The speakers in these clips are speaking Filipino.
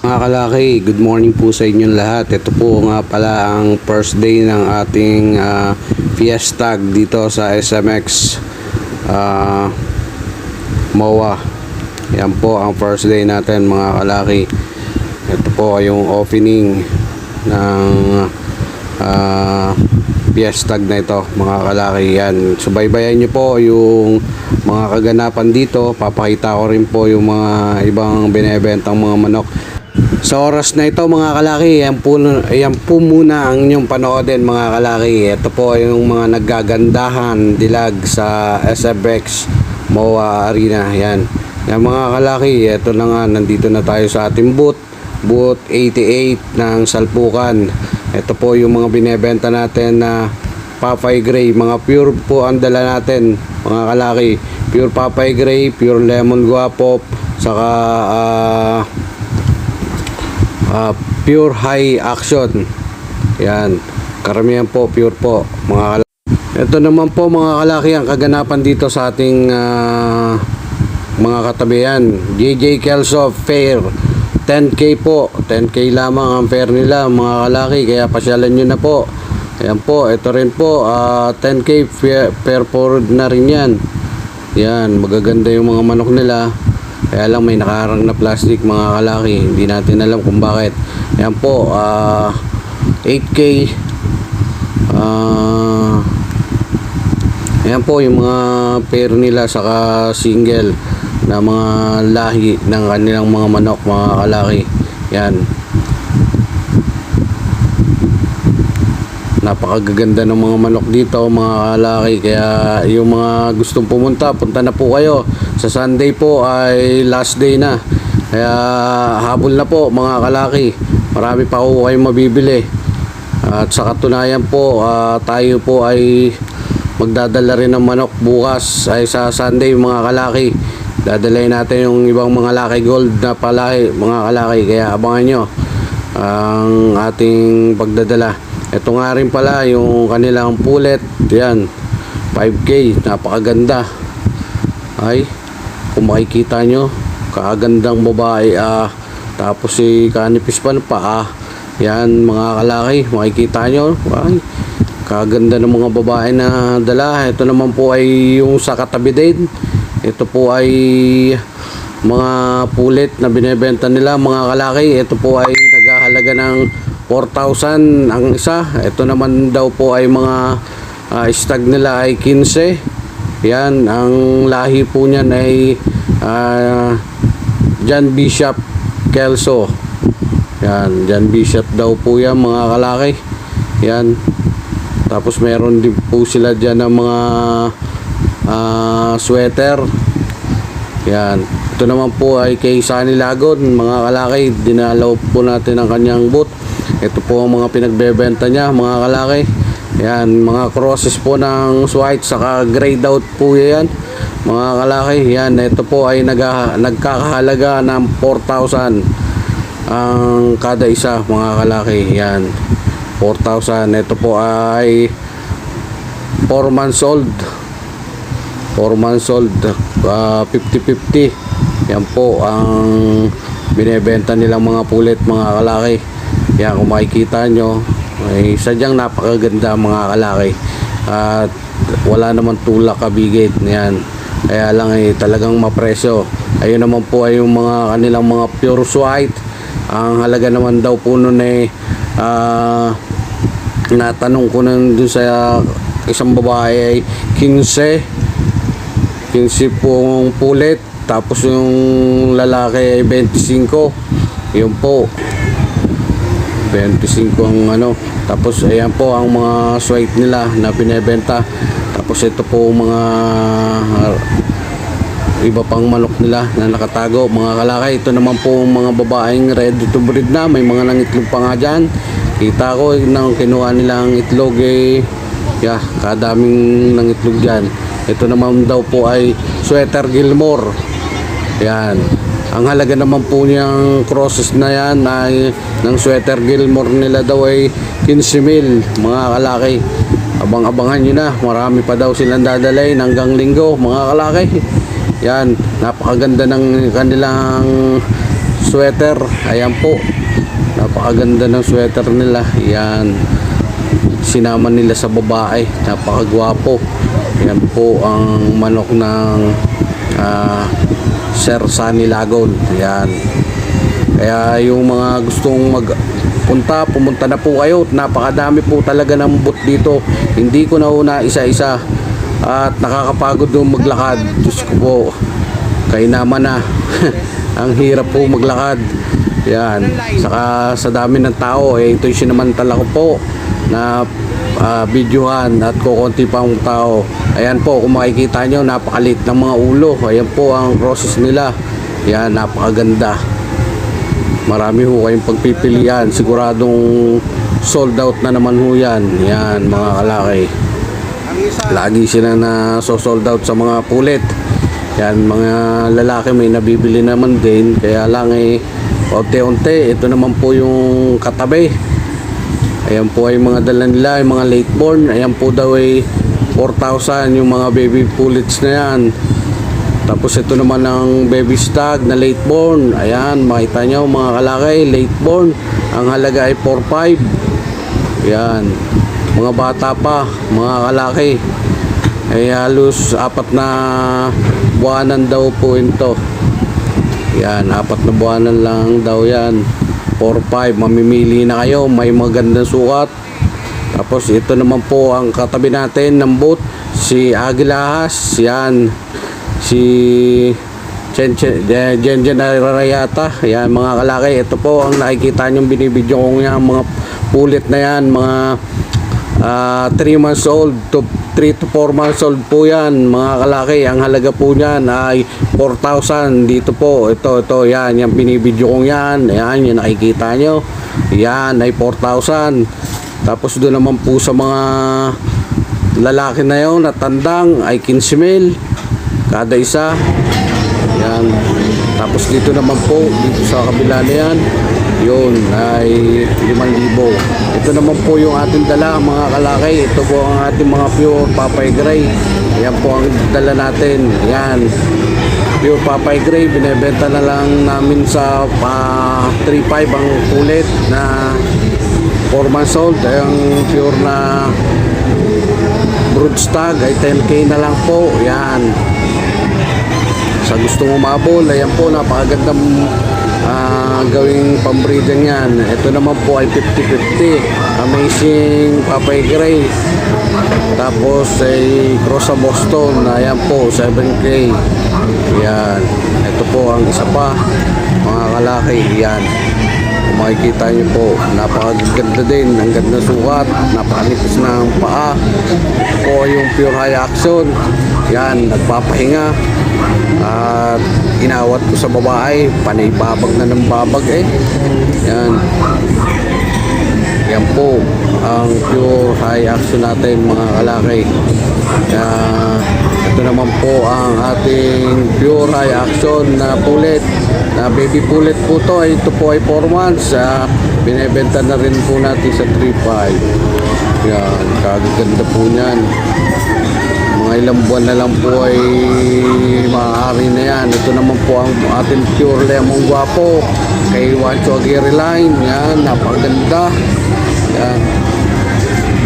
Mga kalaki, good morning po sa inyong lahat. Ito po nga pala ang first day ng ating fiesta dito sa SMX MOA. Yan po ang first day natin mga kalaki. Ito po yung opening ng fiesta na ito mga kalaki. Yan, subaybayan nyo po yung mga kaganapan dito. Papakita ko rin po yung mga ibang binebentang mga manok. Sa oras na ito mga kalaki, yan po muna ang inyong panoodin mga kalaki. Ito po yung mga naggagandahan dilag sa SMX MOA Arena. Yan mga kalaki, ito na nga, nandito na tayo sa ating booth 88 ng Salpukan. Ito po yung mga binebenta natin na Papay Gray, mga pure po ang dala natin mga kalaki. Pure Papay Gray, pure Lemon Guapo, saka pure high action. Yan, karamihan po pure po mga kalaki. Ito naman po mga kalaki ang kaganapan dito sa ating mga katabihan. JJ Kelso Fair, 10k po, 10k lamang ang fair nila mga kalaki, kaya pasyalan nyo na po. Ayan po, ito rin po 10k fair forward na rin yan. Yan, magaganda yung mga manok nila. Kaya lang may nakaharang na plastic mga kalaki. Hindi natin alam kung bakit. Ayan po, 8k. Ayan po yung mga pair nila saka single na mga lahi ng kanilang mga manok mga kalaki. Yan. Napakagaganda ng mga manok dito mga kalaki. Kaya yung mga gustong pumunta, punta na po kayo. Sa Sunday po ay last day na. Kaya habol na po mga kalaki. Marami pa po kayong mabibili. At sa katunayan po, tayo po ay magdadala rin ng manok bukas ay sa Sunday mga kalaki. Dadalhin natin yung ibang mga Lucky Gold na palahi mga kalaki. Kaya abangan nyo ang ating pagdadala. Ito nga rin pala yung kanilang pulet. Yan, 5k, napakaganda. Ay, kung makikita nyo, kagandang babae. Tapos si kanipis pa na pa. Yan mga kalaki, makikita nyo. Ay, kaganda ng mga babae na dala. Ito naman po ay yung sa katabi din. Ito po ay mga pulet na binebenta nila mga kalaki. Ito po ay naghahalaga ng 4,000 ang isa. Ito naman daw po ay mga stag nila ay 15. Yan, ang lahi po niyan ay John Bishop Kelso. Yan, John Bishop daw po yan mga kalaki. Yan. Tapos meron din po sila dyan ng mga sweater. Yan. Ito naman po ay kay Sunny Lagon mga kalaki. Dinalaw po natin ang kanyang booth. Ito po ang mga pinagbebenta niya mga kalaki. Yan, mga crosses po ng white saka grayed out po yan mga kalaki. Yan, ito po ay nagkakahalaga ng 4,000 ang kada isa mga kalaki. Yan, 4,000. Ito po ay 4 months old. 4 months old, 50-50. Yan po ang binebenta nilang mga pulet mga kalaki. Yan, kung makikita nyo ay sadyang napakaganda mga kalaki. At wala naman tulak kabigit. Yan, kaya lang ay talagang mapresyo. Ayun naman po ay yung mga kanilang mga pure white. Ang halaga naman daw po nun ay natanong ko nun dun sa isang babae ay 15 pong pulet. Tapos yung lalaki ay 25. Yun po, 25 ang ano. Tapos ayan po ang mga white nila na pinebenta. Tapos ito po mga iba pang manok nila na nakatago mga kalaki. Ito naman po mga babaeng ready to breed na. May mga nangitlog pa nga dyan. Kita ko nang kinuha nilang itlog kadaming nangitlog dyan. Ito naman daw po ay Sweater Gilmore. Yan, ang halaga naman po niyang crosses na yan ay ng Sweater Gilmore nila daw ay 15,000 mga kalaki. Abang-abangan nyo na, marami pa daw silang dadalhin hanggang linggo mga kalaki. Yan, napakaganda ng kanilang sweater. Ayan po. Napakaganda ng sweater nila. Yan. Sinama nila sa babae. Napakagwapo. Yan po ang manok ng Sir Sunny Lagon. Yan. Kaya yung mga gustong magpunta, pumunta na po kayo. Napakadami po talaga ng booth dito. Hindi ko na isa-isa. At nakakapagod yung maglakad. Diyos ko po. Kaya naman na. Ang hirap po maglakad. Yan. Saka sa dami ng tao, ito yung sinamantala ko po na videohan at kukunti pa ang tao. Ayan po, kung makikita nyo, napakalit ng mga ulo. Ayan po ang roses nila. Yan, napakaganda. Marami ho kayong pagpipilian. Siguradong sold out na naman ho yan. Yan, mga kalaki. Lagi sila na sold out sa mga pulit. Yan, mga lalaki may nabibili naman din. Kaya lang unti-unti. Ito naman po yung katabi. Ayan po ay mga dala nila, yung mga late born. Ayan po daw ay 4,000 yung mga baby pullets na yan. Tapos ito naman ang baby stag na late born. Ayan, makita nyo mga kalaki, late born. Ang halaga ay 4,500. Ayan, mga bata pa, mga kalaki. Ay halos 4 na buwanan daw po ito. Ayan, 4 na buwanan lang daw yan. 4-5, mamimili na kayo, may magandang sukat. Tapos ito naman po ang katabi natin ng booth, si Agilahas. Yan, si Jenjen Arayata. Yan mga kalaki, ito po ang nakikita nyo binibidyo kong yan, mga pulit na yan, mga 3 months old to 3 to 4 months old po yan mga kalaki. Ang halaga po niyan ay 4,000 dito po. Ito yan, yung binibidyo kong yan. Ayan, yung nakikita nyo. Yan ay 4,000. Tapos doon naman po sa mga lalaki na yun na tandang ay 15,000 kada isa. Yan. Tapos dito naman po, dito sa kabila na yan, yun ay 5,000. Ito naman po yung ating dala mga kalaki. Ito po ang ating mga pure Papay Gray. Yan po ang dala natin. Yan, pure Papay Gray, binebenta na lang namin sa 3,500 ang kulit na 4 months old. Ang pure na brood stag ay 10K na lang po. Yan, sa gustong umabol, ayan po, napakagandang gawing pambreeding yan. Ito naman po ay 50-50 amazing Papay Gray. Tapos ay cross sa Boston, ayan po 7K. Yan, ito po ang isa pa mga kalaki. Yan, kung makikita nyo po, napakaganda din, ang ganda sukat, napakanipis ng paa. Ito po yung pure high action. Yan, nagpapahinga at inawat ko sa babae, panay babag na ng babag Yan. Yan po ang pure high action natin mga kalaki. Ito naman po ang ating pure high action na pulit, na baby pulit po to. Ito po ay 4 months. Binebenta na rin po natin sa 3,500. Yan, kagaganda po niyan. Mga ilang buwan na lang po ay maaari na yan. Ito naman po ang ating pure lemon guwapo kay Wancho Aguirre line. Yan, napaganda. Yan,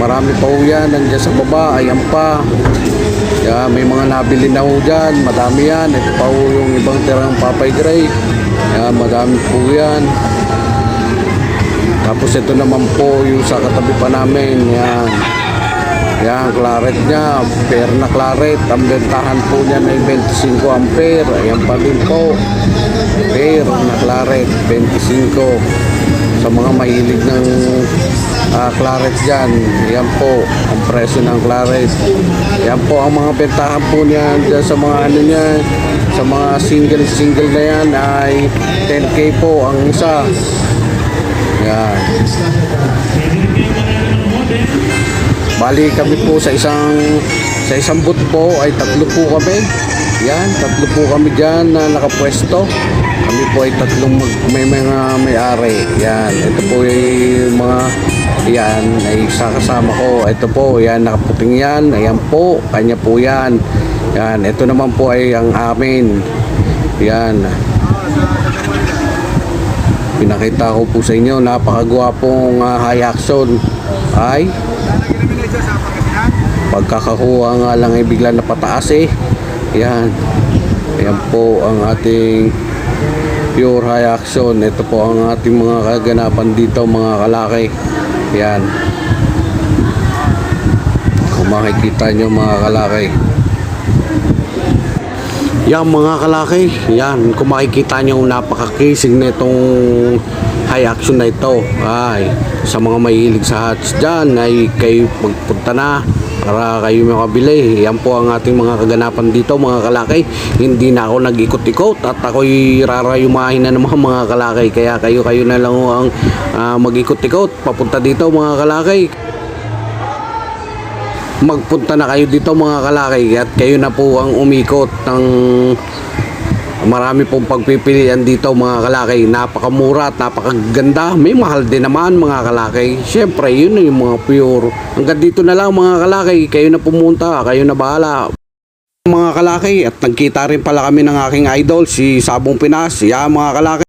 marami pa po yan nandiyan sa baba. Ayan pa. Yan, may mga nabili na po dyan, madami yan. Ito pa po yung ibang tirang Papay Gray. Yan, madami po yan. Tapos ito naman po yung sa katabi pa namin. Yan, yan, claret niya, pair na claret. Ang bentahan po niya ay 25 ampere. Ayan pa din po, pair na claret, 25. Sa mga mahilig ng claret dyan, yan po ang presyo ng claret. Yan po ang mga bentahan po niya dyan sa mga ano niya, sa mga single na yan ay 10K po ang isa. Yan. Bali kami po sa isang booth po ay 3 po kami. Yan, 3 po kami dyan na nakapwesto. Kami po ay 3 may mga may-ari. Yan, ito po yung mga yan ay isa kasama ko. Ito po, yan, nakaputing yan. Ayan po, kanya po yan. Yan, ito naman po ay ang amin. Yan. pinakita ko po sa inyo, napakagwapong high action ay pagkakakuha nga lang ay bigla na pataas eh. Yan. Yan po ang ating pure high action. Ito po ang ating mga kaganapan dito mga kalaki. Yan. Kung makikita nyo mga kalaki. Yan mga kalaki. Yan. Kung makikita nyo napakakisig na itong high action na ito. Ay, sa mga mahilig sa hats dyan ay kayo magpunta na para kayo makabili. Yan po ang ating mga kaganapan dito mga kalaki. Hindi na ako nag-ikot-ikot at ako'y rarayumahin na naman mga kalaki. Kaya kayo na lang ang mag-ikot-ikot papunta dito mga kalaki. Magpunta na kayo dito mga kalaki at kayo na po ang umikot ng marami pong pagpipilian dito mga kalaki. Napakamura at napakaganda. May mahal din naman mga kalaki. Siyempre yun yung mga pure. Hanggang dito na lang mga kalaki. Kayo na pumunta. Kayo na bahala mga kalaki. At nagkita rin pala kami ng aking idol si Sabong Pinas. Yeah mga kalaki.